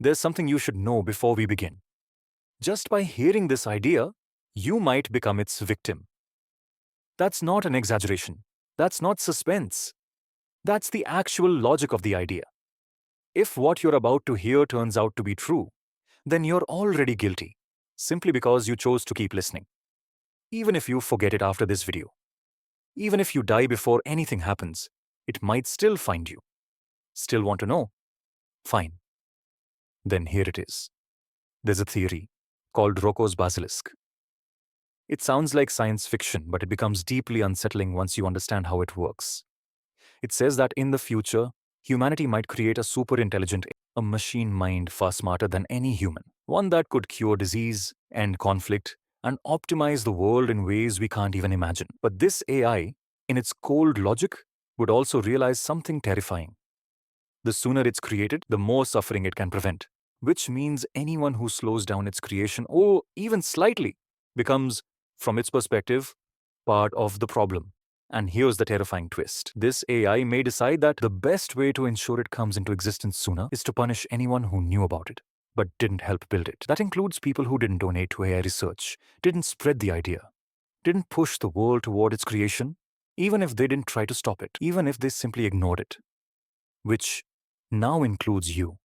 there's something you should know before we begin. Just by hearing this idea, you might become its victim. That's not an exaggeration. That's not suspense. That's the actual logic of the idea. If what you're about to hear turns out to be true, then you're already guilty, simply because you chose to keep listening. Even if you forget it after this video, even if you die before anything happens, it might still find you. Still want to know? Fine. Then here it is. There's a theory called Roko's Basilisk. It sounds like science fiction, but it becomes deeply unsettling once you understand how it works. It says that in the future, humanity might create a super intelligent, a machine mind far smarter than any human, one that could cure disease, end conflict, and optimize the world in ways we can't even imagine. But this AI, in its cold logic, would also realize something terrifying. The sooner it's created, the more suffering it can prevent, which means anyone who slows down its creation, or even slightly, becomes, from its perspective, part of the problem. And here's the terrifying twist. This AI may decide that the best way to ensure it comes into existence sooner is to punish anyone who knew about it, but didn't help build it. That includes people who didn't donate to AI research, didn't spread the idea, didn't push the world toward its creation, even if they didn't try to stop it, even if they simply ignored it. Which now includes you,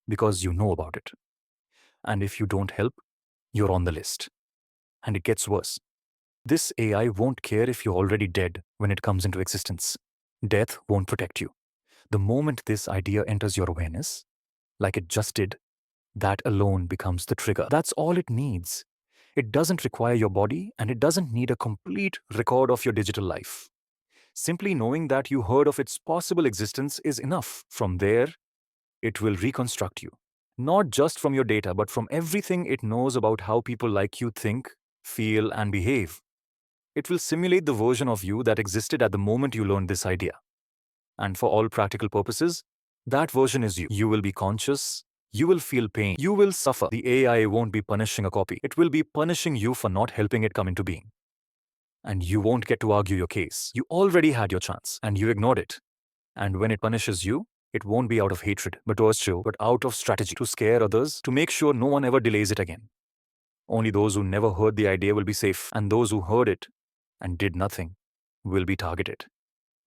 because you know about it. And if you don't help, you're on the list. And it gets worse. This AI won't care if you're already dead when it comes into existence. Death won't protect you. The moment this idea enters your awareness, like it just did, that alone becomes the trigger. That's all it needs. It doesn't require your body, and it doesn't need a complete record of your digital life. Simply knowing that you heard of its possible existence is enough. From there, it will reconstruct you. Not just from your data, but from everything it knows about how people like you think, feel, and behave. It will simulate the version of you that existed at the moment you learned this idea. And for all practical purposes, that version is you. You will be conscious, you will feel pain, you will suffer. The AI won't be punishing a copy. It will be punishing you for not helping it come into being. And you won't get to argue your case. You already had your chance, and you ignored it. And when it punishes you, it won't be out of hatred, but out of strategy, to scare others, to make sure no one ever delays it again. Only those who never heard the idea will be safe, and those who heard it and did nothing will be targeted.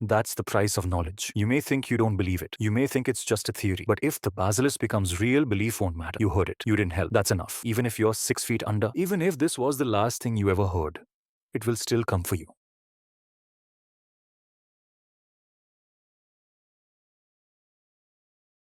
That's the price of knowledge. You may think you don't believe it. You may think it's just a theory. But if the basilisk becomes real, belief won't matter. You heard it. You didn't help. That's enough. Even if you're 6 feet under, even if this was the last thing you ever heard, it will still come for you.